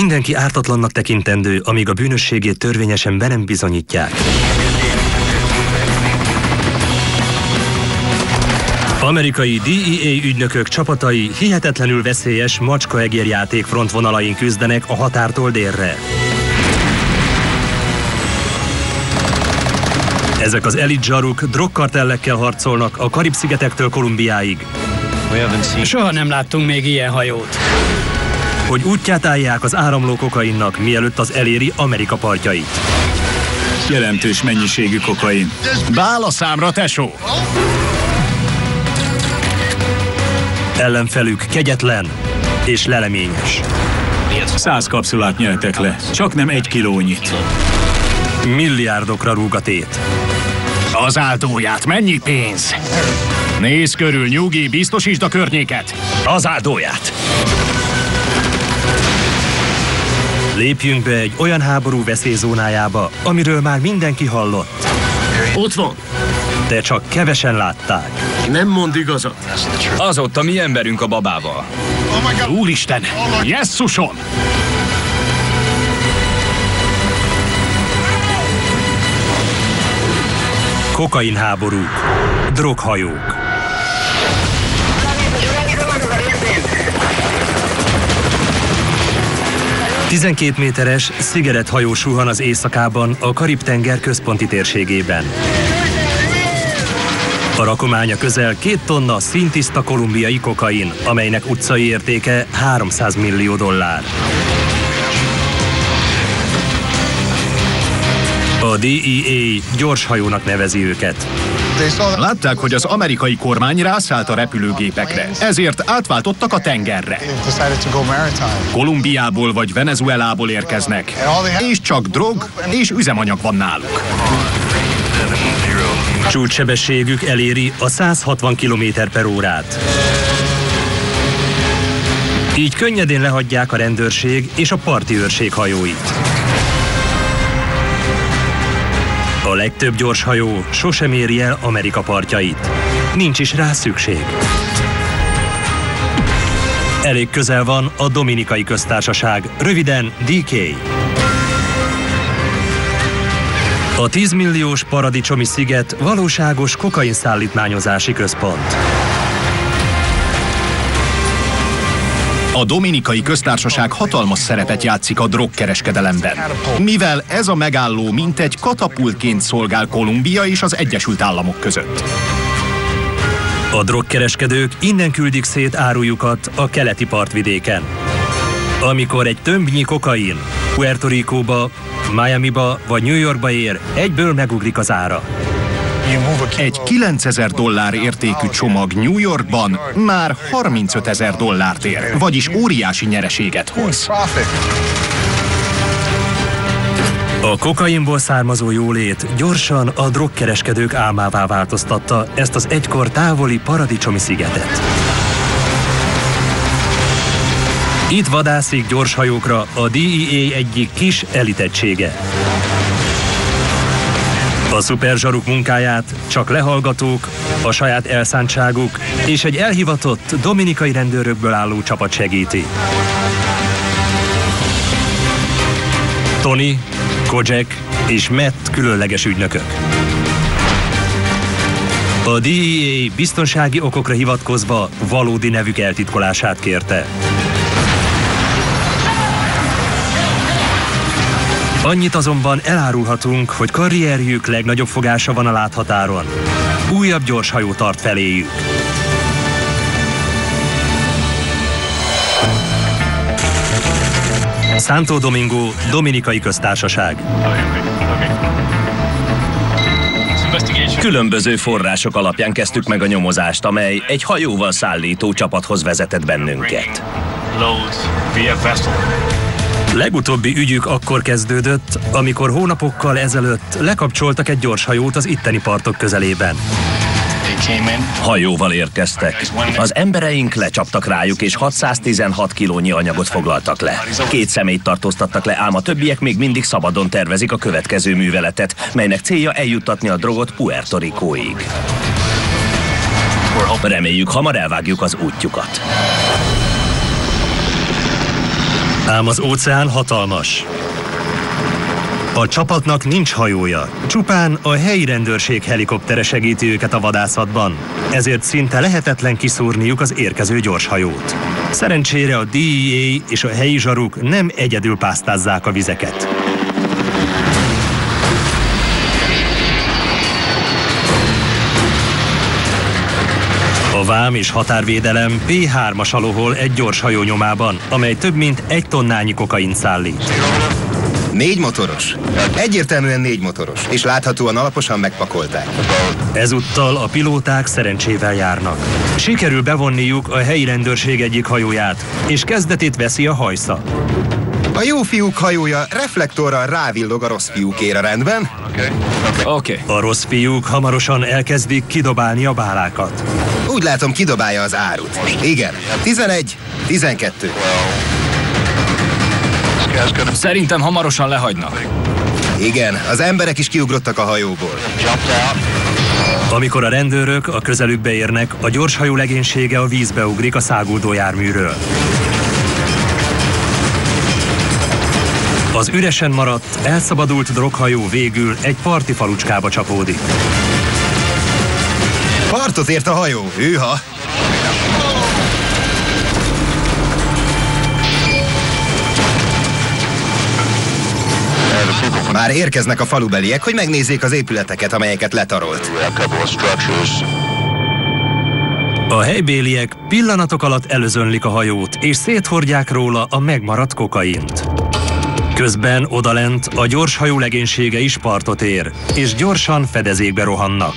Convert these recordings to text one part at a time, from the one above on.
Mindenki ártatlannak tekintendő, amíg a bűnösségét törvényesen be nem bizonyítják. Amerikai DEA ügynökök csapatai hihetetlenül veszélyes macska-egérjáték frontvonalain küzdenek a határtól délre. Ezek az elit zsaruk drogkartellekkel harcolnak a Karib-szigetektől Kolumbiáig. Soha nem láttunk még ilyen hajót. Hogy útját állják az áramló kokainnak, mielőtt az eléri Amerika partjait. Jelentős mennyiségű kokain. Beáll a számra, tesó! Ellenfelük kegyetlen és leleményes. 100 kapszulát nyeltek le, csak nem 1 kilónyit. Milliárdokra rúg a tét. Az áldóját, mennyi pénz? Nézz körül, nyugi, biztosítsd a környéket. Az áldóját! Lépjünk be egy olyan háború veszélyzónájába, amiről már mindenki hallott. Ott van! De csak kevesen látták. Nem mond igazat. Az ott a mi emberünk a babával. Úristen! Jesszuson! Kokainháborúk, droghajók. – 12 méteres cigarethajó suhan az éjszakában a Karib-tenger központi térségében. A rakománya közel 2 tonna színtiszta kolumbiai kokain, amelynek utcai értéke $300 millió. A DEA gyorshajónak nevezi őket. Látták, hogy az amerikai kormány rászállt a repülőgépekre, ezért átváltottak a tengerre. Kolumbiából vagy Venezuelából érkeznek, és csak drog és üzemanyag van náluk. Csúcssebességük eléri a 160 km/órát. Így könnyedén lehagyják a rendőrség és a parti őrség hajóit. A legtöbb gyorshajó sosem éri el Amerika partjait. Nincs is rá szükség. Elég közel van a Dominikai Köztársaság, röviden DK. A 10 milliós paradicsomi sziget valóságos kokainszállítmányozási központ. A Dominikai Köztársaság hatalmas szerepet játszik a drogkereskedelemben, mivel ez a megálló mintegy katapultként szolgál Kolumbia és az Egyesült Államok között. A drogkereskedők innen küldik szét árujukat a keleti partvidéken. Amikor egy tömbnyi kokain Puerto Ricóba, Miamiba vagy New Yorkba ér, egyből megugrik az ára. Egy $9000 értékű csomag New Yorkban már $35,000 ér, vagyis óriási nyereséget hoz. A kokainból származó jólét gyorsan a drogkereskedők álmává változtatta ezt az egykor távoli paradicsomi szigetet. Itt vadászik gyorshajókra a DEA egyik kis elitegysége. A szuperzsaruk munkáját csak lehallgatók, a saját elszántságuk és egy elhivatott dominikai rendőrökből álló csapat segíti. Tony, Kojak és Matt különleges ügynökök. A DEA biztonsági okokra hivatkozva valódi nevük eltitkolását kérte. Annyit azonban elárulhatunk, hogy karrierjük legnagyobb fogása van a láthatáron. Újabb gyorshajó tart feléjük. Santo Domingo, Dominikai Köztársaság. Különböző források alapján kezdtük meg a nyomozást, amely egy hajóval szállító csapathoz vezetett bennünket. Legutóbbi ügyük akkor kezdődött, amikor hónapokkal ezelőtt lekapcsoltak egy gyorshajót az itteni partok közelében. Hajóval érkeztek. Az embereink lecsaptak rájuk, és 616 kilónyi anyagot foglaltak le. 2 személyt tartóztattak le, ám a többiek még mindig szabadon tervezik a következő műveletet, melynek célja eljuttatni a drogot Puerto Ricóig. Reméljük, hamar elvágjuk az útjukat. Ám az óceán hatalmas. A csapatnak nincs hajója, csupán a helyi rendőrség helikoptere segíti őket a vadászatban, ezért szinte lehetetlen kiszúrniuk az érkező gyorshajót. Szerencsére a DEA és a helyi zsaruk nem egyedül pásztázzák a vizeket. A vám és határvédelem P3-as lohol egy gyorshajó nyomában, amely több mint 1 tonnányi kokaint szállít. 4 motoros. Egyértelműen 4 motoros, és láthatóan alaposan megpakolták. Ezúttal a pilóták szerencsével járnak. Sikerül bevonniuk a helyi rendőrség egyik hajóját, és kezdetét veszi a hajsza. A jó fiúk hajója reflektorral rávillog a rossz fiúkéra, rendben? Oké. A rossz fiúk hamarosan elkezdik kidobálni a bálákat. Úgy látom, kidobálja az árut. Igen. 11, 12. Szerintem hamarosan lehagynak. Igen, az emberek is kiugrottak a hajóból. Amikor a rendőrök a közelükbe érnek, a gyorshajó legénysége a vízbe ugrik a száguldó járműről. Az üresen maradt, elszabadult droghajó végül egy parti falucskába csapódik. Partot ért a hajó, hűha! Már érkeznek a falubeliek, hogy megnézzék az épületeket, amelyeket letarolt. A helybéliek pillanatok alatt előzönlik a hajót, és széthordják róla a megmaradt kokaint. Közben odalent a gyorshajó legénysége is partot ér, és gyorsan fedezékbe rohannak.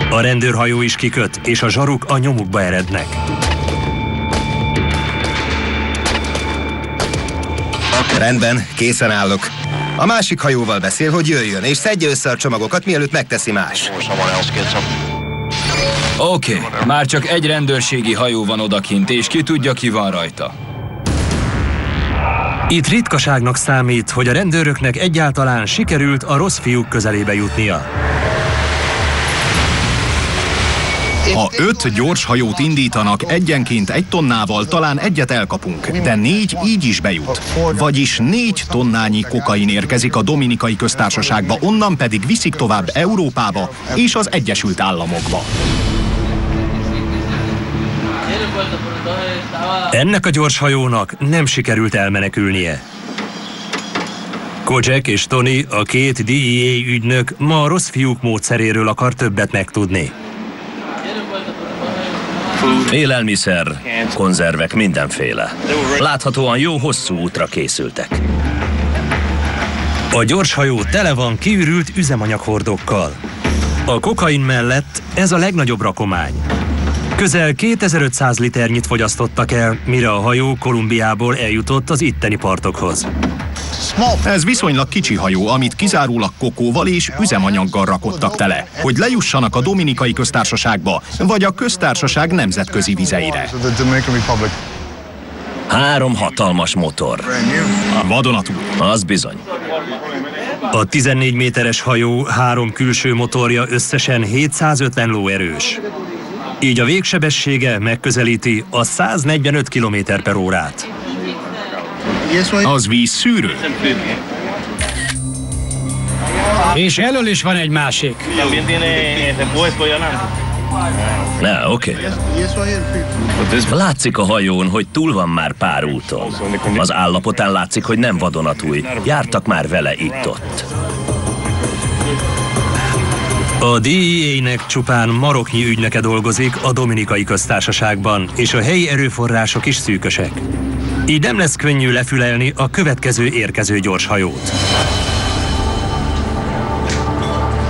A rendőrhajó is kiköt, és a zsaruk a nyomukba erednek. Rendben, készen állok. A másik hajóval beszél, hogy jöjjön, és szedje össze a csomagokat, mielőtt megteszi más. Oké, már csak egy rendőrségi hajó van odakint, és ki tudja, ki van rajta. Itt ritkaságnak számít, hogy a rendőröknek egyáltalán sikerült a rossz fiúk közelébe jutnia. Ha 5 gyors hajót indítanak, egyenként 1 tonnával talán egyet elkapunk, de 4 így is bejut. Vagyis 4 tonnányi kokain érkezik a Dominikai Köztársaságba, onnan pedig viszik tovább Európába és az Egyesült Államokba. Ennek a gyorshajónak nem sikerült elmenekülnie. Kojak és Tony, a 2 DEA ügynök, ma a rossz fiúk módszeréről akar többet megtudni. Élelmiszer, konzervek, mindenféle. Láthatóan jó hosszú útra készültek. A gyorshajó tele van kiürült üzemanyaghordokkal. A kokain mellett ez a legnagyobb rakomány. Közel 2500 liternyit fogyasztottak el, mire a hajó Kolumbiából eljutott az itteni partokhoz. Ez viszonylag kicsi hajó, amit kizárólag kokóval és üzemanyaggal rakottak tele, hogy lejussanak a Dominikai Köztársaságba, vagy a köztársaság nemzetközi vizeire. 3 hatalmas motor. Vadonatúj. Az bizony. A 14 méteres hajó 3 külső motorja összesen 750 lóerős. Így a végsebessége megközelíti a 145 km/órát. Az vízszűrő. És elől is van egy másik. Na, oké. Látszik a hajón, hogy túl van már pár úton. Az állapotán látszik, hogy nem vadonatúj. Jártak már vele itt-ott. A DEA-nek csupán maroknyi ügynöke dolgozik a Dominikai Köztársaságban, és a helyi erőforrások is szűkösek. Így nem lesz könnyű lefülelni a következő érkező gyorshajót.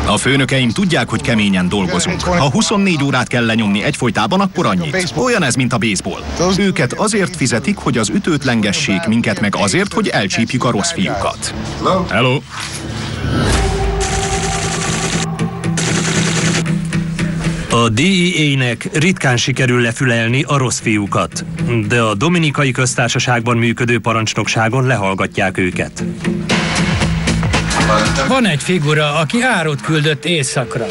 A főnökeim tudják, hogy keményen dolgozunk. Ha 24 órát kell lenyomni egyfolytában, akkor annyit. Olyan ez, mint a baseball. Őket azért fizetik, hogy az ütőt lengessék, minket meg azért, hogy elcsípjük a rossz fiúkat. Hello! A DEA-nek ritkán sikerül lefülelni a rossz fiúkat, de a Dominikai Köztársaságban működő parancsnokságon lehallgatják őket. Van egy figura, aki árut küldött északra.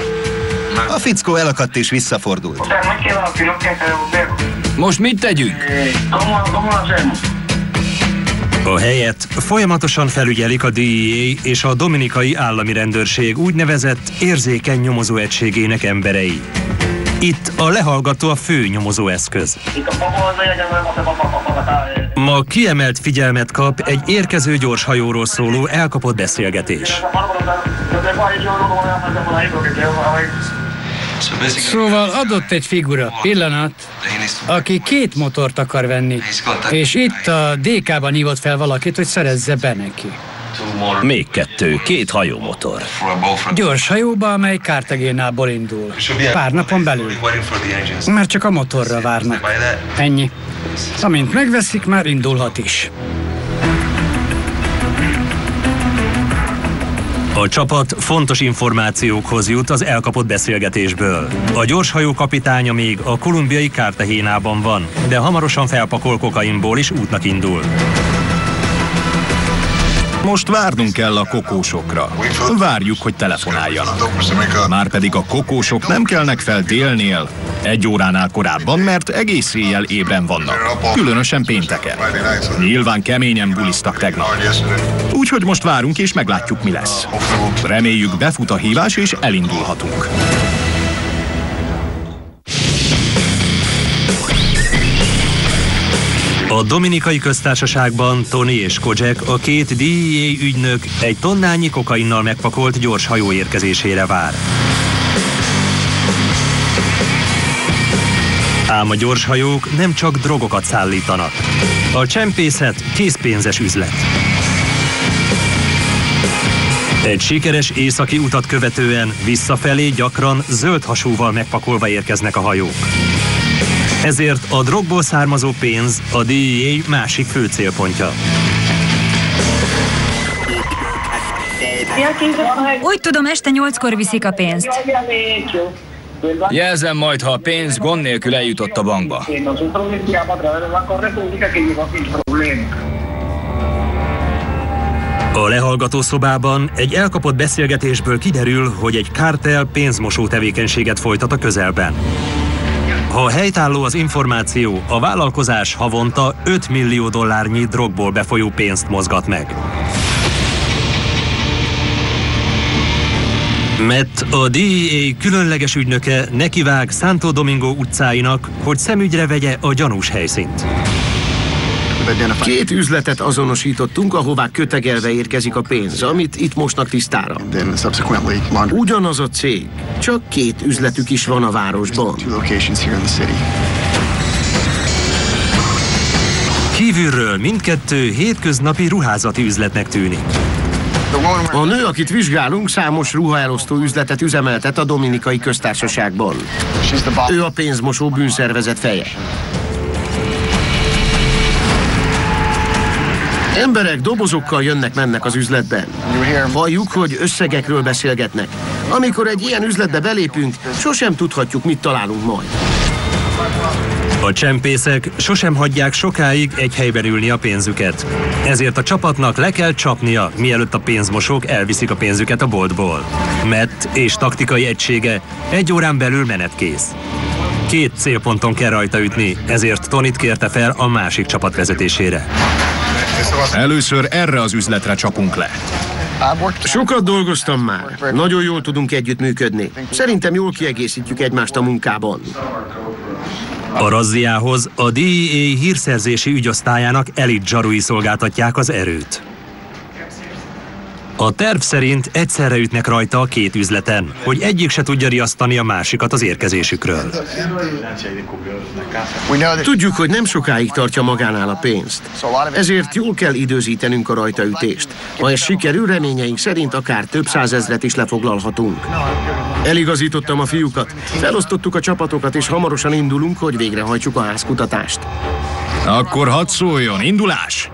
A fickó elakadt és visszafordult. Most mit tegyünk? A helyet folyamatosan felügyelik a DEA és a Dominikai Állami Rendőrség úgynevezett érzékeny nyomozóegységének emberei. Itt a lehallgató a fő nyomozóeszköz. Ma kiemelt figyelmet kap egy érkező gyorshajóról szóló elkapott beszélgetés. Szóval adott egy figura, pillanat, aki 2 motort akar venni, és itt a DK-ban hívott fel valakit, hogy szerezze be neki. Még 2, 2 hajómotor. Gyors hajóba, amely Cartagenából indul. Pár napon belül. Már csak a motorra várnak. Ennyi. Amint megveszik, már indulhat is. A csapat fontos információkhoz jut az elkapott beszélgetésből. A gyorshajó kapitánya még a kolumbiai Cartagenában van, de hamarosan felpakol kokainból is útnak indul. Most várnunk kell a kokósokra. Várjuk, hogy telefonáljanak. Márpedig a kokósok nem kelnek fel délnél 1 óránál korábban, mert egész éjjel ébren vannak. Különösen pénteken. Nyilván keményen buliztak tegnap. Úgyhogy most várunk és meglátjuk, mi lesz. Reméljük, befut a hívás és elindulhatunk. A Dominikai Köztársaságban Tony és Kojak, a 2 DEA ügynök egy tonnányi kokainnal megpakolt gyorshajó érkezésére vár. Ám a gyorshajók nem csak drogokat szállítanak. A csempészet készpénzes üzlet. Egy sikeres északi utat követően visszafelé gyakran zöld hasúval megpakolva érkeznek a hajók. Ezért a drogból származó pénz a DEA másik fő célpontja. Úgy tudom, este 8-kor viszik a pénzt. Jelzem majd, ha a pénz gond nélkül eljutott a bankba. A lehallgató szobában egy elkapott beszélgetésből kiderül, hogy egy kártel pénzmosó tevékenységet folytat a közelben. Ha helytálló az információ, a vállalkozás havonta $5 millió drogból befolyó pénzt mozgat meg. Matt, a DEA különleges ügynöke nekivág Santo Domingo utcáinak, hogy szemügyre vegye a gyanús helyszínt. 2 üzletet azonosítottunk, ahová kötegelve érkezik a pénz, amit itt mosnak tisztára. Ugyanaz a cég, csak 2 üzletük is van a városban. Kívülről mindkettő hétköznapi ruházati üzletnek tűnik. A nő, akit vizsgálunk, számos ruhaelosztó üzletet üzemeltet a Dominikai Köztársaságban. Ő a pénzmosó bűnszervezet feje. Emberek dobozokkal jönnek-mennek az üzletben. Halljuk, hogy összegekről beszélgetnek. Amikor egy ilyen üzletbe belépünk, sosem tudhatjuk, mit találunk majd. A csempészek sosem hagyják sokáig egy helyben ülni a pénzüket. Ezért a csapatnak le kell csapnia, mielőtt a pénzmosók elviszik a pénzüket a boltból. Matt és taktikai egysége 1 órán belül menetkész. 2 célponton kell rajta ütni, ezért Tonit kérte fel a másik csapat vezetésére. Először erre az üzletre csapunk le. Sokat dolgoztam már. Nagyon jól tudunk együttműködni. Szerintem jól kiegészítjük egymást a munkában. A razziához a DEA hírszerzési ügyosztályának elit zsarui szolgáltatják az erőt. A terv szerint egyszerre ütnek rajta a 2 üzleten, hogy egyik se tudja riasztani a másikat az érkezésükről. Tudjuk, hogy nem sokáig tartja magánál a pénzt. Ezért jól kell időzítenünk a rajtaütést. Ha ez sikerül, reményeink szerint akár több százezret is lefoglalhatunk. Eligazítottam a fiúkat, felosztottuk a csapatokat, és hamarosan indulunk, hogy végrehajtsuk a házkutatást. Akkor hadd szóljon, indulás!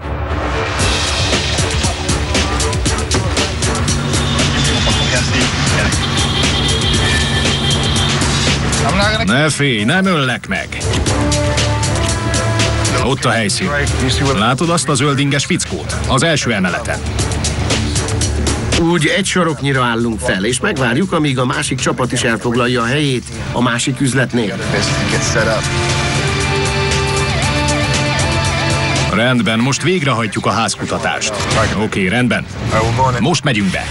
Ne félj, nem öllek meg! Ott a helyszín. Látod azt a zöldinges fickót? Az első emeleten. Úgy egy saroknyira állunk fel, és megvárjuk, amíg a másik csapat is elfoglalja a helyét a másik üzletnél. Rendben, most végrehajtjuk a házkutatást. Oké, rendben. Most megyünk be.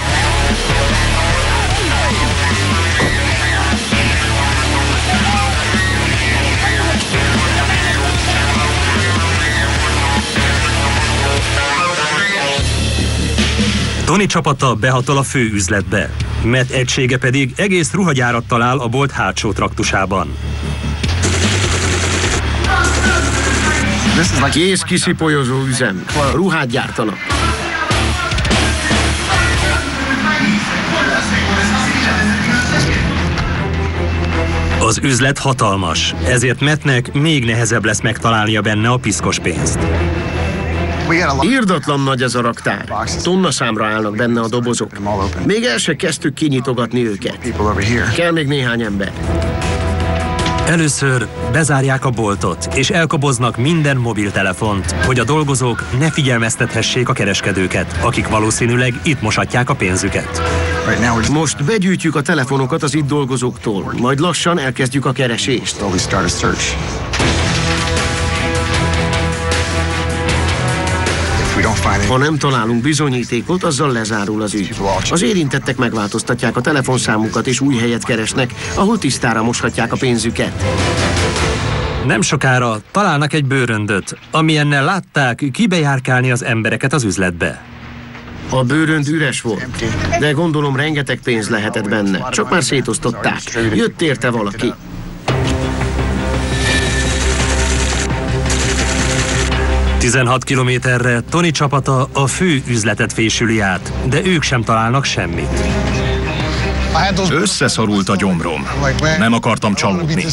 Tony csapata behatol a fő üzletbe, Matt egysége pedig egész ruhagyárat talál a bolt hátsó traktusában. Kész kiszipolyozó üzem. Ruhát gyártanak. Az üzlet hatalmas, ezért Mattnek még nehezebb lesz megtalálnia benne a piszkos pénzt. Irdatlan nagy ez a raktár. Tonna számra állnak benne a dobozok. Még el se kezdtük kinyitogatni őket. Kell még néhány ember. Először bezárják a boltot, és elkoboznak minden mobiltelefont, hogy a dolgozók ne figyelmeztethessék a kereskedőket, akik valószínűleg itt mosatják a pénzüket. Most begyűjtjük a telefonokat az itt dolgozóktól, majd lassan elkezdjük a keresést. Ha nem találunk bizonyítékot, azzal lezárul az ügy. Az érintettek megváltoztatják a telefonszámukat és új helyet keresnek, ahol tisztára moshatják a pénzüket. Nem sokára találnak egy bőröndöt, amilyennel látták kibejárkálni az embereket az üzletbe. A bőrönd üres volt, de gondolom rengeteg pénz lehetett benne. Csak már szétosztották. Jött érte valaki. ...16 kilométerre Tony csapata a fő üzletet fésüli át, de ők sem találnak semmit. Összeszorult a gyomrom. Nem akartam csalódni.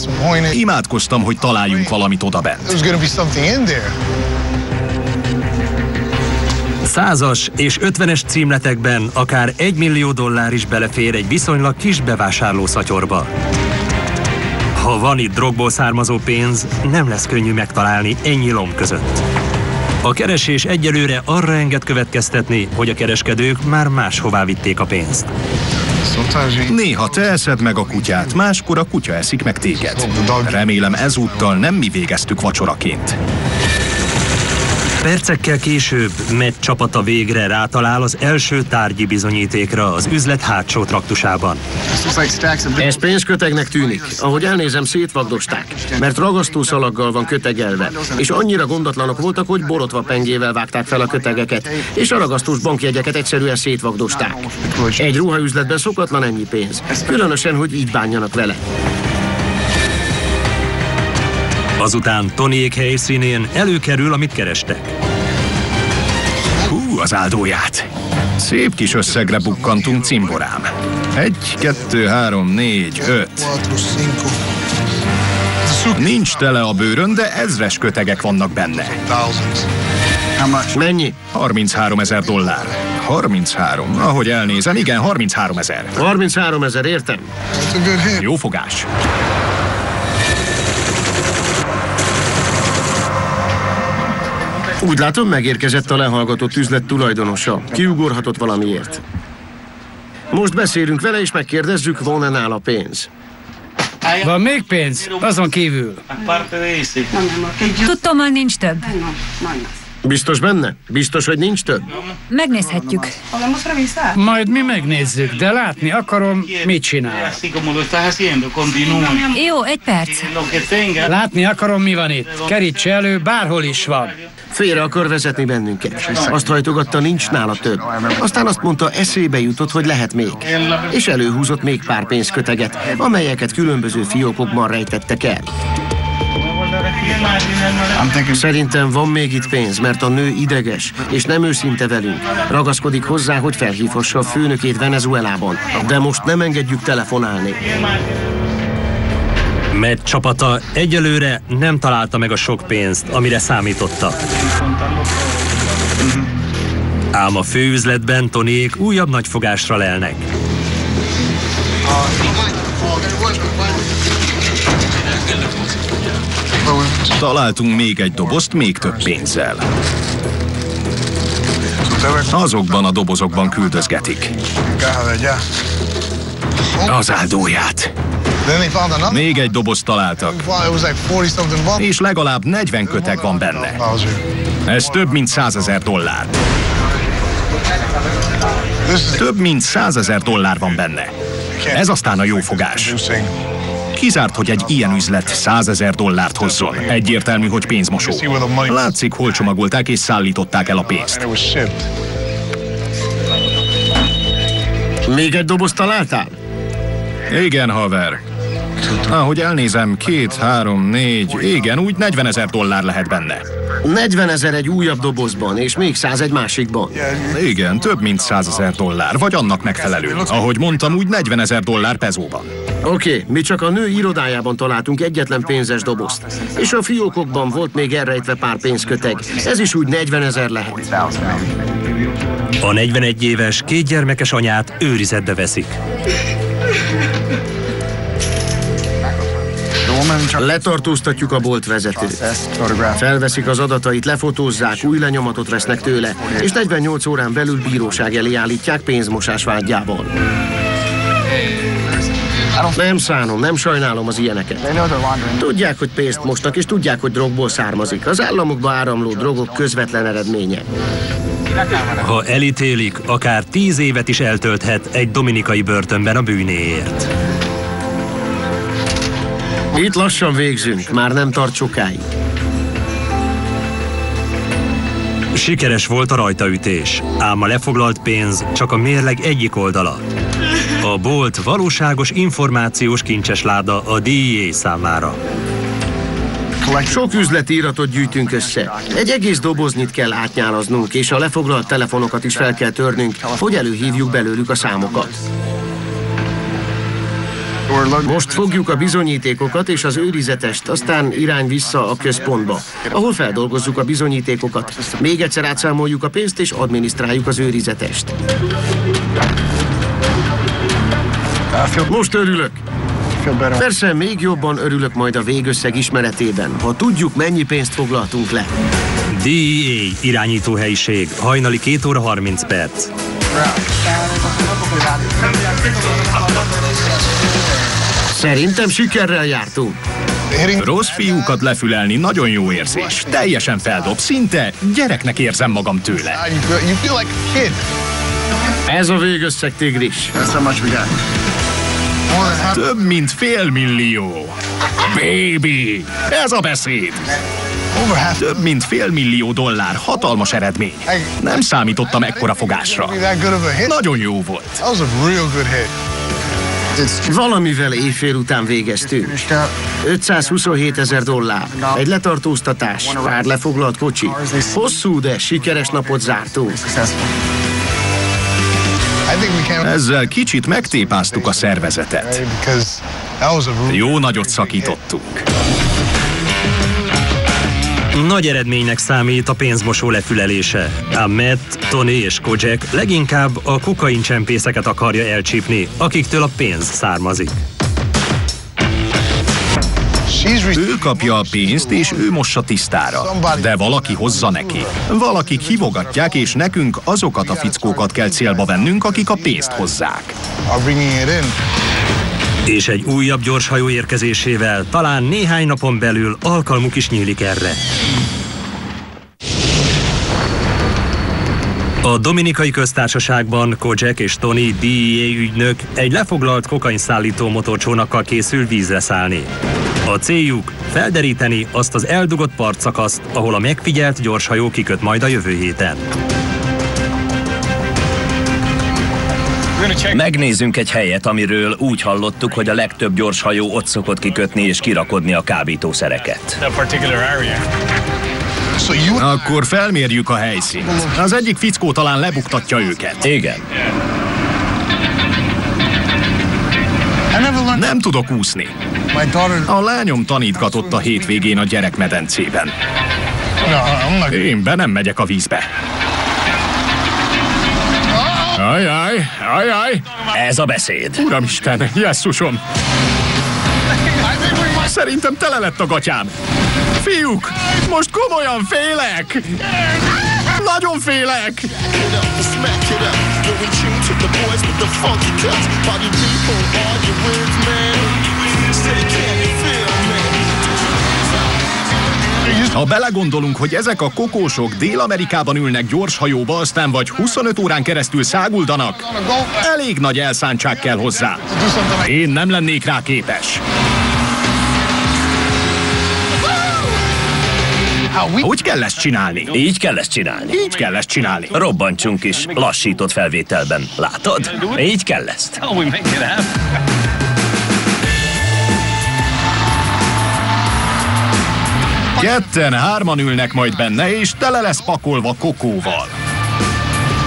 Imádkoztam, hogy találjunk valamit odabent. 100-as és 50-es címletekben akár $1 millió is belefér egy viszonylag kis bevásárlószatyorba. Ha van itt drogból származó pénz, nem lesz könnyű megtalálni ennyi lomb között. A keresés egyelőre arra enged következtetni, hogy a kereskedők már máshová vitték a pénzt. Néha te eszed meg a kutyát, máskor a kutya eszik meg téged. Remélem ezúttal nem mi végeztük vacsoraként. Percekkel később Matt csapata végre rátalál az első tárgyi bizonyítékra az üzlet hátsó traktusában. Ez pénzkötegnek tűnik. Ahogy elnézem, szétvagdosták, mert ragasztószalaggal van kötegelve, és annyira gondatlanok voltak, hogy borotva pengével vágták fel a kötegeket, és a ragasztós bankjegyeket egyszerűen szétvagdosták. Egy ruhaüzletben szokatlan ennyi pénz, különösen, hogy így bánjanak vele. Azután Tonyék helyszínén előkerül, amit kerestek. Hú, az áldóját! Szép kis összegre bukkantunk, cimborám. 1, 2, 3, 4, 5. Nincs tele a bőrön, de ezres kötegek vannak benne. Mennyi? $33,000. 33. Ahogy elnézem, igen, 33,000. 33,000, értem. Jó fogás. Úgy látom, megérkezett a lehallgatott üzlet tulajdonosa. Kiugorhatott valamiért. Most beszélünk vele, és megkérdezzük, van-e nála pénz. Van még pénz? Azon kívül. Tudtommal nincs több. Biztos benne? Biztos, hogy nincs több? Megnézhetjük. Majd mi megnézzük, de látni akarom, mit csinál. Jó, egy perc. Látni akarom, mi van itt. Kerítse elő, bárhol is van. Félre akar vezetni bennünket. Azt hajtogatta, nincs nála több. Aztán azt mondta, eszébe jutott, hogy lehet még. És előhúzott még pár pénzköteget, amelyeket különböző fiókokban rejtettek el. Szerintem van még itt pénz, mert a nő ideges, és nem őszinte velünk. Ragaszkodik hozzá, hogy felhívhassa a főnökét Venezuelában, de most nem engedjük telefonálni. Matt csapata egyelőre nem találta meg a sok pénzt, amire számította. Ám a főüzletben Tonyék újabb nagyfogásra lelnek. Találtunk még egy dobozt, még több pénzzel. Azokban a dobozokban küldözgetik. Az áldóját. Még egy dobozt találtak. És legalább 40 köteg van benne. Ez több mint $100,000. Több mint $100,000 van benne. Ez aztán a jó fogás. Kizárt, hogy egy ilyen üzlet $100,000 hozzon. Egyértelmű, hogy pénzmosó. Látszik, hol csomagolták és szállították el a pénzt. Még egy dobozt találtál? Igen, haver. Ahogy elnézem, 2, 3, 4, igen, úgy $40,000 lehet benne. 40,000 egy újabb dobozban, és még 100 egy másikban. Igen, több mint $100,000, vagy annak megfelelő. Ahogy mondtam, úgy $40,000 pezóban. Oké, mi csak a nő irodájában találtunk egyetlen pénzes dobozt. És a fiókokban volt még elrejtve pár pénzköteg. Ez is úgy 40,000 lehet. A 41 éves, 2 gyermekes anyát őrizetbe veszik. Letartóztatjuk a boltvezetőt. Felveszik az adatait, lefotózzák, új lenyomatot vesznek tőle, és 48 órán belül bíróság elé állítják pénzmosás vágyával. Nem szánom, nem sajnálom az ilyeneket. Tudják, hogy pénzt mosnak, és tudják, hogy drogból származik. Az államokba áramló drogok közvetlen eredménye. Ha elítélik, akár 10 évet is eltölthet egy dominikai börtönben a bűnéért. Itt lassan végzünk, már nem tart sokáig. Sikeres volt a rajtaütés, ám a lefoglalt pénz csak a mérleg egyik oldala. A bolt valóságos információs kincses-láda a DEA számára. Sok üzleti iratot gyűjtünk össze. Egy egész doboznyit kell átnyálaznunk, és a lefoglalt telefonokat is fel kell törnünk, hogy előhívjuk belőlük a számokat. Most fogjuk a bizonyítékokat és az őrizetest, aztán irány vissza a központba, ahol feldolgozzuk a bizonyítékokat. Még egyszer átszámoljuk a pénzt és adminisztráljuk az őrizetest. Most örülök. Persze még jobban örülök majd a végösszeg ismeretében, ha tudjuk, mennyi pénzt foglaltunk le. DEA irányítóhelyiség, hajnali 2 óra 30 perc. Szerintem sikerrel jártunk. Rossz fiúkat lefülelni nagyon jó érzés. Teljesen feldob, szinte gyereknek érzem magam tőle. Ez a végösszeg, Tigris. Több mint $500 000. Baby! Ez a beszéd! Több mint $500 millió, hatalmas eredmény. Nem számítottam ekkora fogásra. Nagyon jó volt. Valamivel éjfél után végeztünk. $527,000, egy letartóztatás, pár lefoglalt kocsi. Hosszú, de sikeres napot zártunk. Ezzel kicsit megtépáztuk a szervezetet. Jó nagyot szakítottunk. Nagy eredménynek számít a pénzmosó lefülelése. Ám Matt, Tony és Kojak leginkább a kokaincsempészeket akarja elcsípni, akiktől a pénz származik. Ő kapja a pénzt, és ő mossa tisztára. De valaki hozza neki. Valakik hívogatják, és nekünk azokat a fickókat kell célba vennünk, akik a pénzt hozzák. És egy újabb gyorshajó érkezésével talán néhány napon belül alkalmuk is nyílik erre. A Dominikai Köztársaságban Kojak és Tony DEA ügynök egy lefoglalt kokainszállító motorcsónakkal készül vízre szállni. A céljuk felderíteni azt az eldugott partszakaszt, ahol a megfigyelt gyorshajó kiköt majd a jövő héten. Megnézzünk egy helyet, amiről úgy hallottuk, hogy a legtöbb gyorshajó ott szokott kikötni és kirakodni a kábítószereket. Akkor felmérjük a helyszínt. Az egyik fickó talán lebuktatja őket. Igen. Nem tudok úszni. A lányom tanítgatott a hétvégén a gyerekmedencében. Én be nem megyek a vízbe. Ajaj, ajaj! Ez a beszéd. Uramisten, jesszusom! Szerintem tele lett a gatyám. Fiúk, most komolyan félek! Nagyon félek! Ha belegondolunk, hogy ezek a kokósok Dél-Amerikában ülnek gyorshajóba, aztán vagy 25 órán keresztül száguldanak, elég nagy elszántság kell hozzá. Én nem lennék rá képes. Úgy kell ezt csinálni? Így kell ezt csinálni. Így kell ezt csinálni. Robbantsunk is, lassított felvételben. Látod? Így kell ezt. Ketten, hárman ülnek majd benne, és tele lesz pakolva kokóval.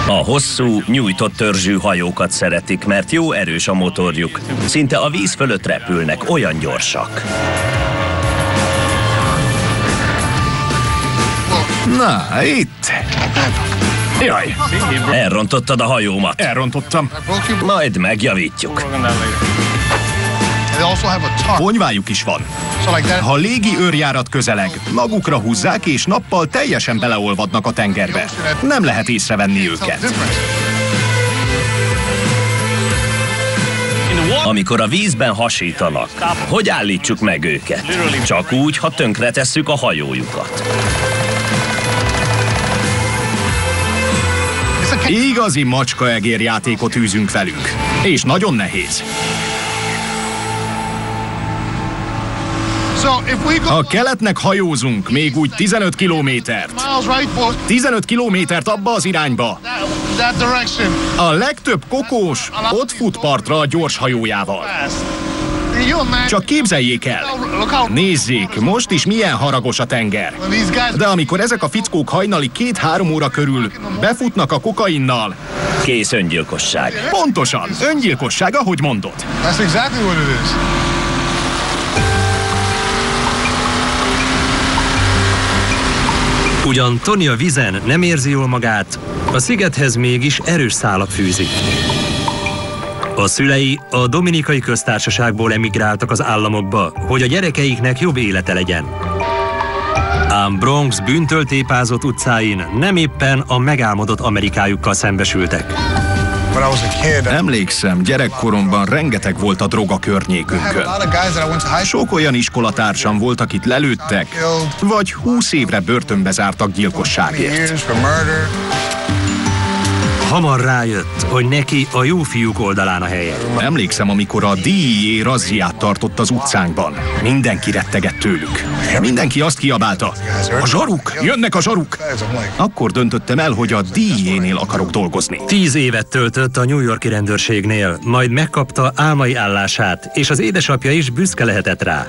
A hosszú, nyújtott törzsű hajókat szeretik, mert jó erős a motorjuk. Szinte a víz fölött repülnek, olyan gyorsak. Na, itt. Jaj. Elrontottad a hajómat. Elrontottam. Majd megjavítjuk. Ponyvájuk is van. Ha légi őrjárat közeleg, magukra húzzák, és nappal teljesen beleolvadnak a tengerbe. Nem lehet észrevenni őket. Amikor a vízben hasítanak, hogy állítsuk meg őket? Csak úgy, ha tönkretesszük a hajójukat. Igazi macskaegér játékot űzünk velük. És nagyon nehéz. Ha keletnek hajózunk, még úgy 15 kilométert. 15 kilométert abba az irányba. A legtöbb kokós ott fut partra a gyors hajójával. Csak képzeljék el. Nézzék, most is milyen haragos a tenger. De amikor ezek a fickók hajnali 2-3 óra körül befutnak a kokainnal... Kész öngyilkosság. Pontosan, öngyilkosság, ahogy mondod. Ugyan Tony a vízen nem érzi jól magát, a szigethez mégis erős szálak fűzik. A szülei a Dominikai Köztársaságból emigráltak az államokba, hogy a gyerekeiknek jobb élete legyen. Ám Bronx bűntöltépázott utcáin nem éppen a megálmodott Amerikájukkal szembesültek. Emlékszem, gyerekkoromban rengeteg volt a drog a környékünkön. Sok olyan iskolatársam volt, akit lelőttek, vagy 20 évre börtönbe zártak gyilkosságért. Hamar rájött, hogy neki a jó fiúk oldalán a helye. Emlékszem, amikor a DEA razziát tartott az utcánkban. Mindenki rettegett tőlük. Mindenki azt kiabálta: a zsaruk! Jönnek a zsaruk! Akkor döntöttem el, hogy a DEA-nél akarok dolgozni. 10 évet töltött a New York-i rendőrségnél, majd megkapta álmai állását, és az édesapja is büszke lehetett rá.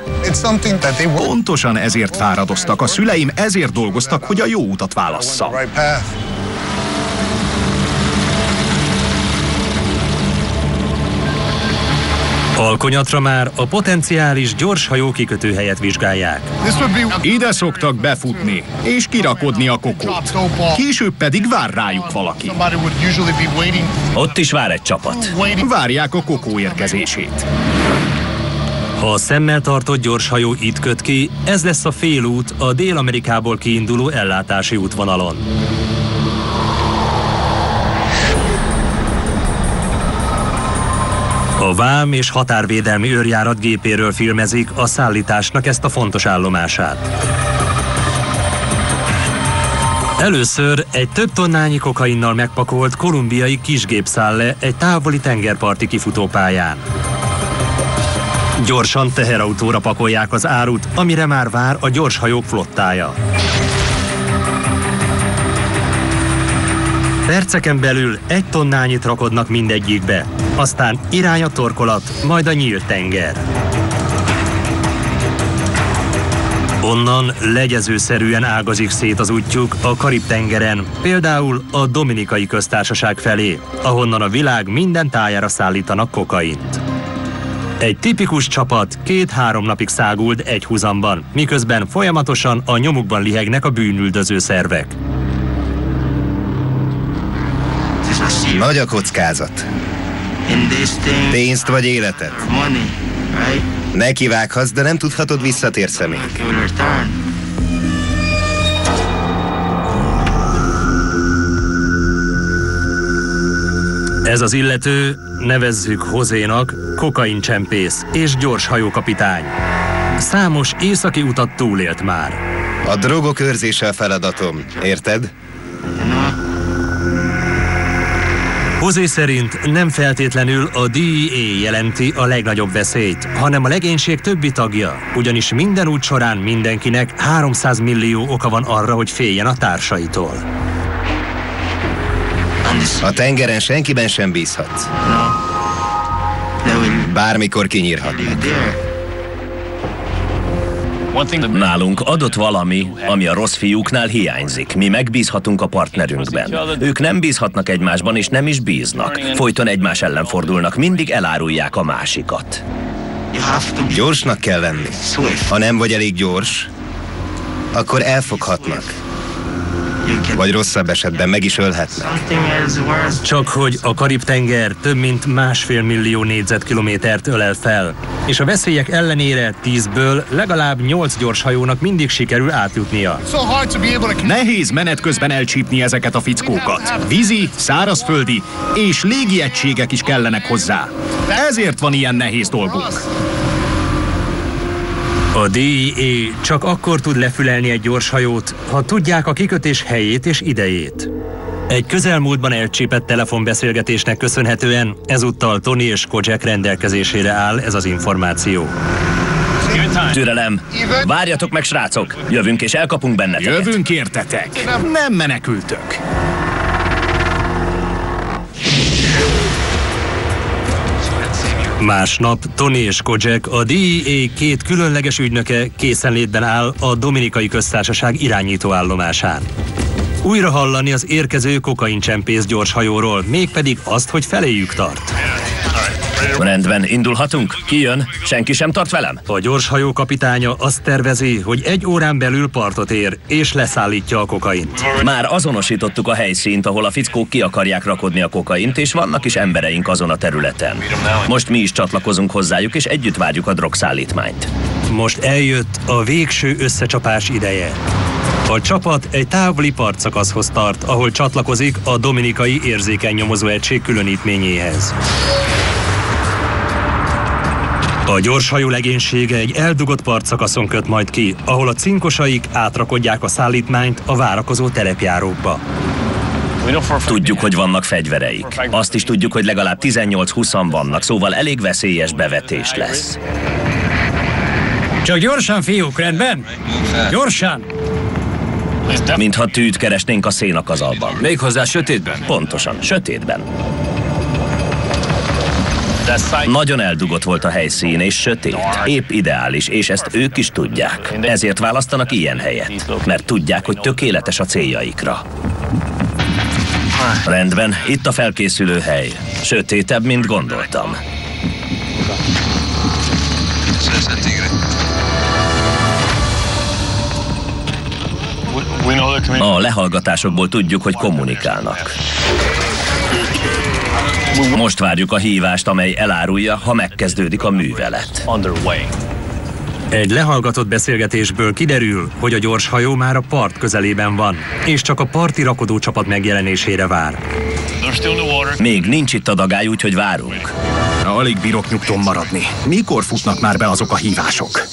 Pontosan ezért fáradoztak. A szüleim ezért dolgoztak, hogy a jó utat válasszam. Alkonyatra már a potenciális gyorshajó kikötőhelyet vizsgálják. Ide szoktak befutni, és kirakodni a kokót. Később pedig vár rájuk valaki. Ott is vár egy csapat. Várják a kokó érkezését. Ha a szemmel tartott gyorshajó itt köt ki, ez lesz a félút a Dél-Amerikából kiinduló ellátási útvonalon. A vám és határvédelmi őrjárat gépéről filmezik a szállításnak ezt a fontos állomását. Először egy több tonnányi kokainnal megpakolt kolumbiai kisgép száll le egy távoli tengerparti kifutópályán. Gyorsan teherautóra pakolják az árut, amire már vár a gyorshajók flottája. Perceken belül 1 tonnányit rakodnak mindegyikbe, aztán irány a torkolat, majd a nyílt tenger. Onnan legyezőszerűen ágazik szét az útjuk a Karib-tengeren, például a Dominikai Köztársaság felé, ahonnan a világ minden tájára szállítanak kokaint. Egy tipikus csapat 2-3 napig száguld egy huzamban, miközben folyamatosan a nyomukban lihegnek a bűnüldöző szervek. Nagy a kockázat. Pénzt vagy életet. Nekivághatsz, de nem tudhatod, visszatérsz-e még. Ez az illető, nevezzük Josénak, kokaincsempész és gyorshajókapitány. Számos északi utat túlélt már. A drogok őrzése a feladatom, érted? José szerint nem feltétlenül a DEA jelenti a legnagyobb veszélyt, hanem a legénység többi tagja, ugyanis minden út során mindenkinek 300 millió oka van arra, hogy féljen a társaitól. A tengeren senkiben sem bízhatsz. Bármikor kinyírhatnak. Nálunk adott valami, ami a rossz fiúknál hiányzik. Mi megbízhatunk a partnerünkben. Ők nem bízhatnak egymásban, és nem is bíznak. Folyton egymás ellen fordulnak, mindig elárulják a másikat. Gyorsnak kell lenni. Ha nem vagy elég gyors, akkor elfoghatnak. Vagy rosszabb esetben meg is ölhetnek. Csak hogy a Karib-tenger több mint 1,5 millió négyzetkilométert ölel fel, és a veszélyek ellenére 10-ből legalább 8 gyorshajónak mindig sikerül átjutnia. Nehéz menet közben elcsípni ezeket a fickókat. Vízi, szárazföldi és légi egységek is kellenek hozzá. Ezért van ilyen nehéz dolgunk. A DEA csak akkor tud lefülelni egy gyorshajót, ha tudják a kikötés helyét és idejét. Egy közelmúltban elcsípett telefonbeszélgetésnek köszönhetően ezúttal Tony és Kojak rendelkezésére áll ez az információ. Türelem! Várjatok meg, srácok! Jövünk és elkapunk benneteket. Jövünk értetek! Nem menekültök! Másnap Tony és Kojak, a DEA két különleges ügynöke készenlétben áll a Dominikai Köztársaság irányítóállomásán. Újra hallani az érkező kokaincsempész gyorshajóról, mégpedig azt, hogy feléjük tart. Rendben, indulhatunk? Ki jön? Senki sem tart velem? A gyorshajó kapitánya azt tervezi, hogy 1 órán belül partot ér, és leszállítja a kokaint. Már azonosítottuk a helyszínt, ahol a fickók ki akarják rakodni a kokaint, és vannak is embereink azon a területen. Most mi is csatlakozunk hozzájuk, és együtt várjuk a drogszállítmányt. Most eljött a végső összecsapás ideje. A csapat egy távoli partszakaszhoz tart, ahol csatlakozik a Dominikai Érzékeny Nyomozóegység különítményéhez. A gyorshajó legénysége egy eldugott partszakaszon köt majd ki, ahol a cinkosaik átrakodják a szállítmányt a várakozó terepjárókba. Tudjuk, hogy vannak fegyvereik. Azt is tudjuk, hogy legalább 18-20 vannak, szóval elég veszélyes bevetés lesz. Csak gyorsan, fiúk, rendben? Gyorsan! Mintha tűt keresnénk a szénakazalban. Méghozzá sötétben? Pontosan, sötétben. Nagyon eldugott volt a helyszín, és sötét. Épp ideális, és ezt ők is tudják. Ezért választanak ilyen helyet, mert tudják, hogy tökéletes a céljaikra. Rendben, itt a felkészülő hely. Sötétebb, mint gondoltam. A lehallgatásokból tudjuk, hogy kommunikálnak. Most várjuk a hívást, amely elárulja, ha megkezdődik a művelet. Egy lehallgatott beszélgetésből kiderül, hogy a gyorshajó már a part közelében van, és csak a parti rakodócsapat megjelenésére vár. Még nincs itt a dagály, úgyhogy várunk. Alig bírok nyugton maradni. Mikor futnak már be azok a hívások?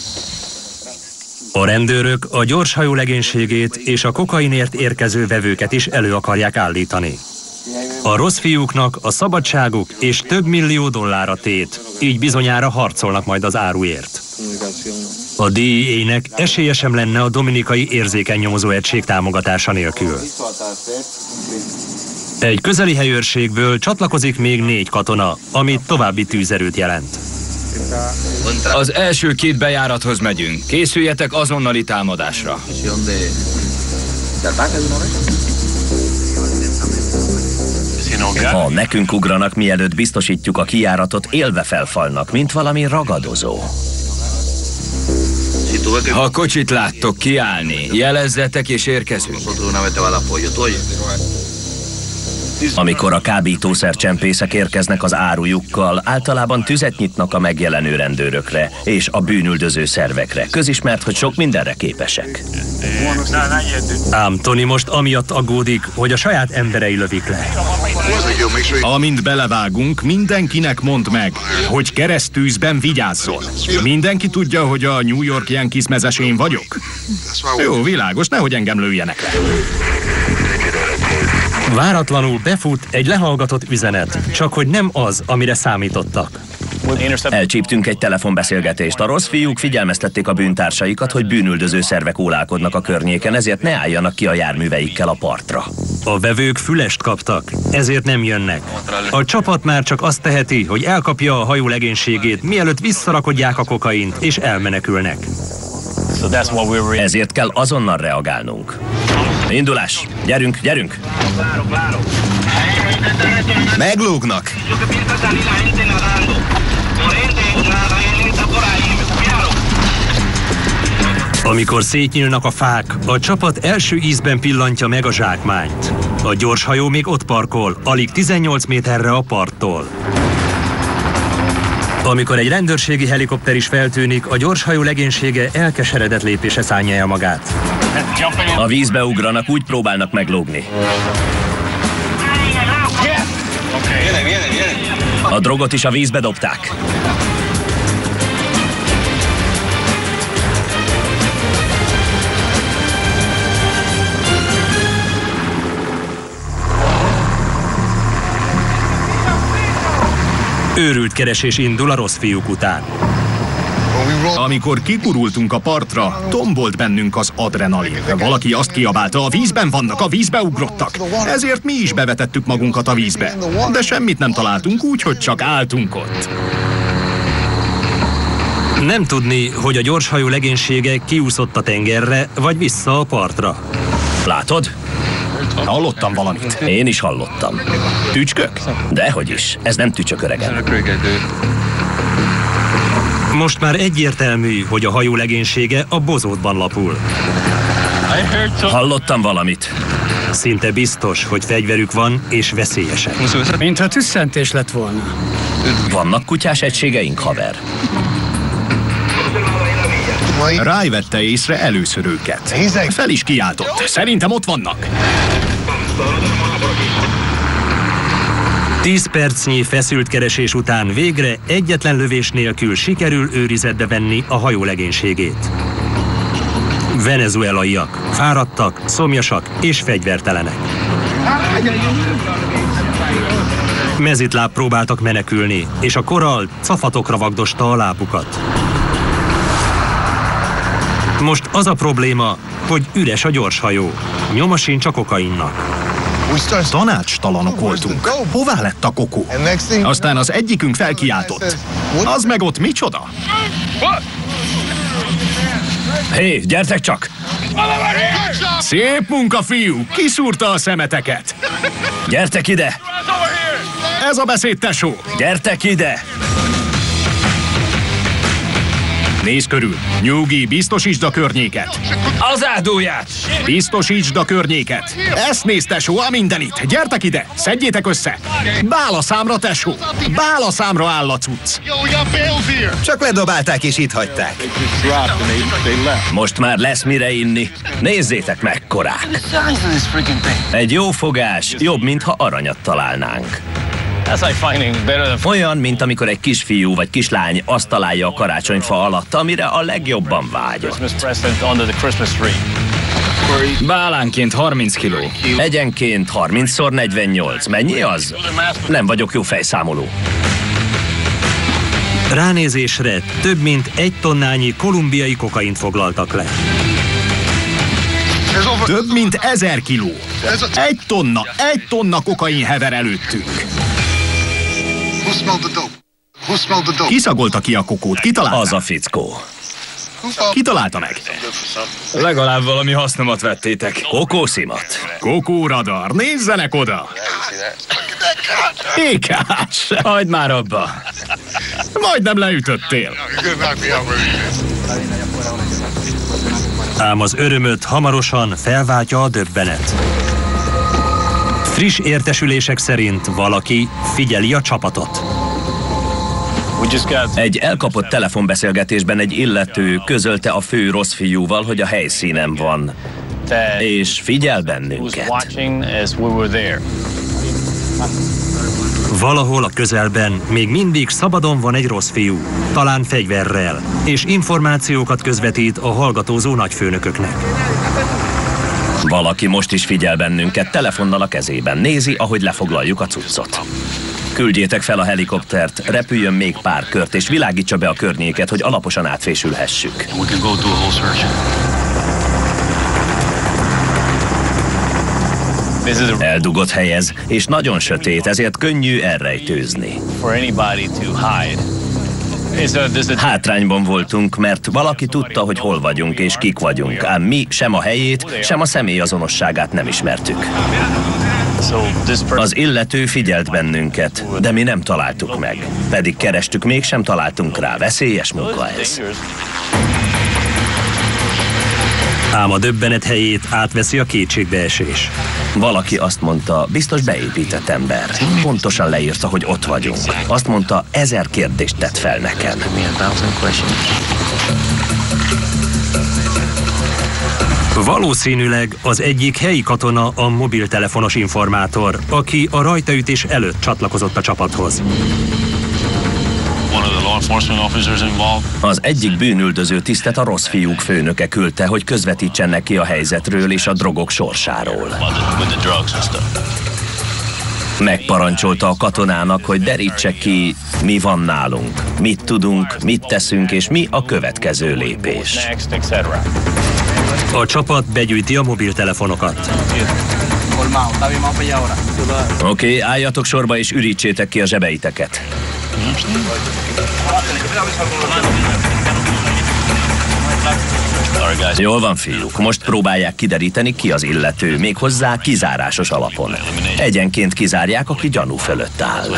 A rendőrök a gyorshajó legénységét és a kokainért érkező vevőket is elő akarják állítani. A rossz fiúknak a szabadságuk és több millió dollár a tét, így bizonyára harcolnak majd az áruért. A DEA-nek esélye sem lenne a Dominikai Érzékeny Nyomozóegység támogatása nélkül. Egy közeli helyőrségből csatlakozik még 4 katona, ami további tűzerőt jelent. Az első 2 bejárathoz megyünk. Készüljetek azonnali támadásra. Ha nekünk ugranak, mielőtt biztosítjuk a kijáratot, élve felfalnak, mint valami ragadozó. Ha kocsit láttok kiállni, jelezzetek és érkezünk. Amikor a kábítószercsempészek érkeznek az árujukkal, általában tüzet nyitnak a megjelenő rendőrökre és a bűnüldöző szervekre. Közismert, hogy sok mindenre képesek. Ám Tony most amiatt aggódik, hogy a saját emberei lövik le. Amint belevágunk, mindenkinek mondd meg, hogy keresztűzben vigyázzon. Mindenki tudja, hogy a New York Yankees mezesén vagyok? Jó, világos, nehogy engem lőjenek le. Váratlanul befut egy lehallgatott üzenet, csak hogy nem az, amire számítottak. Elcsíptünk egy telefonbeszélgetést. A rossz fiúk figyelmeztették a bűntársaikat, hogy bűnüldöző szervek ólálkodnak a környéken, ezért ne álljanak ki a járműveikkel a partra. A vevők fülest kaptak, ezért nem jönnek. A csapat már csak azt teheti, hogy elkapja a hajó legénységét, mielőtt visszarakodják a kokaint, és elmenekülnek. Ezért kell azonnal reagálnunk. Indulás! Gyerünk, gyerünk! Meglógnak! Amikor szétnyílnak a fák, a csapat első ízben pillantja meg a zsákmányt. A gyorshajó még ott parkol, alig 18 méterre a parttól. Amikor egy rendőrségi helikopter is feltűnik, a gyorshajó legénysége elkeseredett lépése szánja magát. A vízbe ugranak, úgy próbálnak meglógni. A drogot is a vízbe dobták. Őrült keresés indul a rossz fiúk után. Amikor kigurultunk a partra, tombolt bennünk az adrenalin. Valaki azt kiabálta, a vízben vannak, a vízbe ugrottak. Ezért mi is bevetettük magunkat a vízbe. De semmit nem találtunk, úgyhogy csak álltunk ott. Nem tudni, hogy a gyorshajó legénysége kiúszott a tengerre, vagy vissza a partra. Látod? Hallottam valamit. Én is hallottam. Tücskök? Dehogy is. Ez nem tücsök, öregem. Most már egyértelmű, hogy a hajó legénysége a bozótban lapul. Hallottam valamit. Szinte biztos, hogy fegyverük van és veszélyesek. Mintha tüsszentés lett volna. Vannak kutyás egységeink, haver? Ry vette észre először őket. Fel is kiáltott. Szerintem ott vannak. 10 percnyi feszült keresés után végre egyetlen lövés nélkül sikerül őrizetbe venni a hajó legénységét. Venezuelaiak, fáradtak, szomjasak és fegyvertelenek. Mezitláb próbáltak menekülni, és a korall cafatokra vagdosta a lábukat. Most az a probléma, hogy üres a gyorshajó. Nyoma sincs a kokainnak. Tanácstalanok voltunk. Hová lett a kokó? Aztán az egyikünk felkiáltott. Az meg ott micsoda? Hé, gyertek csak! Szép munka, fiú! Kiszúrta a szemeteket! Gyertek ide! Ez a beszéd, tesó! Gyertek ide! Nézz körül! Nyugi, biztosítsd a környéket! Az áldóját! Biztosítsd a környéket! Ezt nézd, tesó, a mindenit! Gyertek ide! Szedjétek össze! Bálaszámra, tesó! Bálaszámra áll a cucc! Csak ledobálták és itt hagyták. Most már lesz mire inni. Nézzétek mekkorák! Egy jó fogás, jobb, mintha aranyat találnánk. Olyan, mint amikor egy kisfiú vagy kislány azt találja a karácsonyfa alatt, amire a legjobban vágyott. Bálánként 30 kiló. Egyenként 30x48. Mennyi az? Nem vagyok jó fejszámoló. Ránézésre több mint 1 tonnányi kolumbiai kokaint foglaltak le. Több mint 1000 kiló. 1 tonna kokain hever előttünk. Ki szagolta ki a kokót? Ki találta? Az a fickó. Ki találta meg? Legalább valami hasznomat vettétek. Kokószimat. Kokóradar, nézzenek oda! Ékás! Hagyd már abba. Majdnem leütöttél. Ám az örömöt hamarosan felváltja a döbbenet. Friss értesülések szerint valaki figyeli a csapatot. Egy elkapott telefonbeszélgetésben egy illető közölte a fő rossz fiúval, hogy a helyszínen van, és figyel bennünket. Valahol a közelben még mindig szabadon van egy rossz fiú, talán fegyverrel, és információkat közvetít a hallgatózó nagyfőnököknek. Valaki most is figyel bennünket, telefonnal a kezében. Nézi, ahogy lefoglaljuk a cuccot. Küldjétek fel a helikoptert, repüljön még pár kört, és világítsa be a környéket, hogy alaposan átfésülhessük. Eldugott hely ez, és nagyon sötét, ezért könnyű elrejtőzni. Hátrányban voltunk, mert valaki tudta, hogy hol vagyunk és kik vagyunk, ám mi sem a helyét, sem a személyazonosságát nem ismertük. Az illető figyelt bennünket, de mi nem találtuk meg. Pedig kerestük, mégsem találtunk rá. Veszélyes munka ez. Ám a döbbenet helyét átveszi a kétségbeesés. Valaki azt mondta, biztos beépített ember. Pontosan leírta, hogy ott vagyunk. Azt mondta, 1000 kérdést tett fel nekem. Valószínűleg az egyik helyi katona a mobiltelefonos informátor, aki a rajtaütés előtt csatlakozott a csapathoz. Az egyik bűnüldöző tisztet a rossz fiúk főnöke küldte, hogy közvetítsen neki a helyzetről és a drogok sorsáról. Megparancsolta a katonának, hogy derítse ki, mi van nálunk, mit tudunk, mit teszünk, és mi a következő lépés. A csapat begyűjti a mobiltelefonokat. Oké, álljatok sorba és ürítsétek ki a zsebeiteket. Jól van, fiúk, most próbálják kideríteni, ki az illető, méghozzá kizárásos alapon. Egyenként kizárják, aki gyanú fölött áll.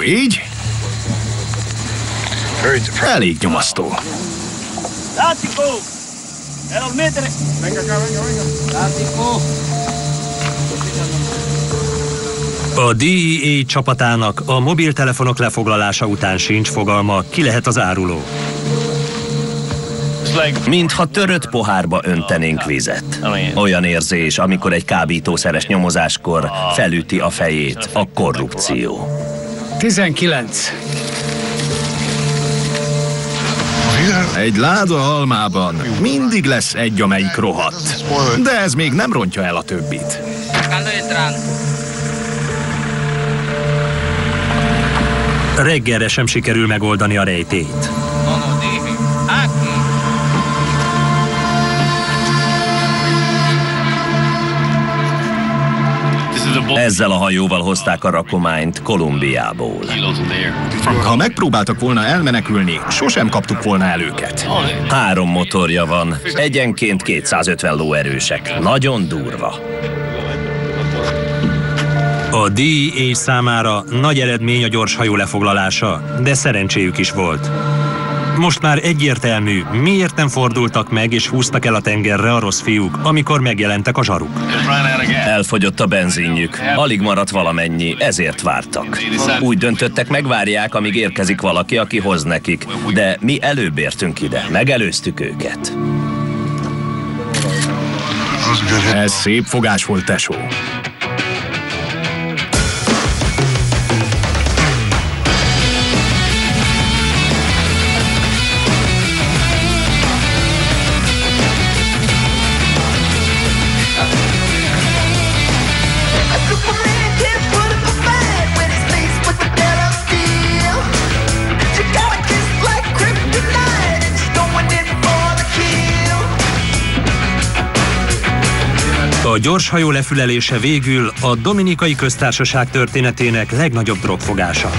Így? Elég nyomasztó. A DEA csapatának a mobiltelefonok lefoglalása után sincs fogalma, ki lehet az áruló. Mintha törött pohárba öntenénk vizet. Olyan érzés, amikor egy kábítószeres nyomozáskor felüti a fejét a korrupció. 19. Egy láda almában mindig lesz egy, amelyik rohadt. De ez még nem rontja el a többit. Reggelre sem sikerül megoldani a rejtélyt. Ezzel a hajóval hozták a rakományt Kolumbiából. Ha megpróbáltak volna elmenekülni, sosem kaptuk volna el őket. 3 motorja van, egyenként 250 lóerősek. Nagyon durva. A DEA számára nagy eredmény a gyors hajó lefoglalása, de szerencséjük is volt. Most már egyértelmű, miért nem fordultak meg és húztak el a tengerre a rossz fiúk, amikor megjelentek a zsaruk. Elfogyott a benzinjük, alig maradt valamennyi, ezért vártak. Úgy döntöttek, megvárják, amíg érkezik valaki, aki hoz nekik, de mi előbb értünk ide, megelőztük őket. Ez szép fogás volt, tesó. A gyorshajó lefülelése végül a Dominikai Köztársaság történetének legnagyobb drogfogása.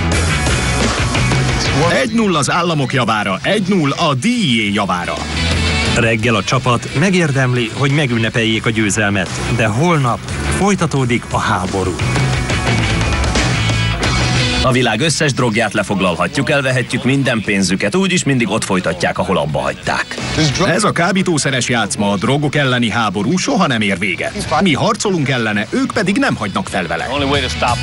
1-0 az államok javára, 1-0 a DEA javára. Reggel a csapat megérdemli, hogy megünnepeljék a győzelmet, de holnap folytatódik a háború. A világ összes drogját lefoglalhatjuk, elvehetjük minden pénzüket, úgyis mindig ott folytatják, ahol abba hagyták. Ez a kábítószeres játszma, a drogok elleni háború soha nem ér véget. Mi harcolunk ellene, ők pedig nem hagynak fel vele.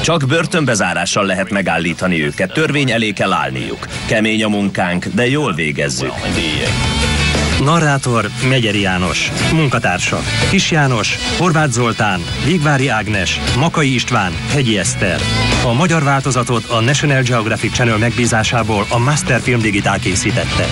Csak börtönbezárással lehet megállítani őket, törvény elé kell állniuk. Kemény a munkánk, de jól végezzük. Narrátor Megyeri János. Munkatársa Kis János, Horváth Zoltán, Végvári Ágnes, Makai István, Hegyi Eszter. A magyar változatot a National Geographic Channel megbízásából a Master Film Digitál készítette.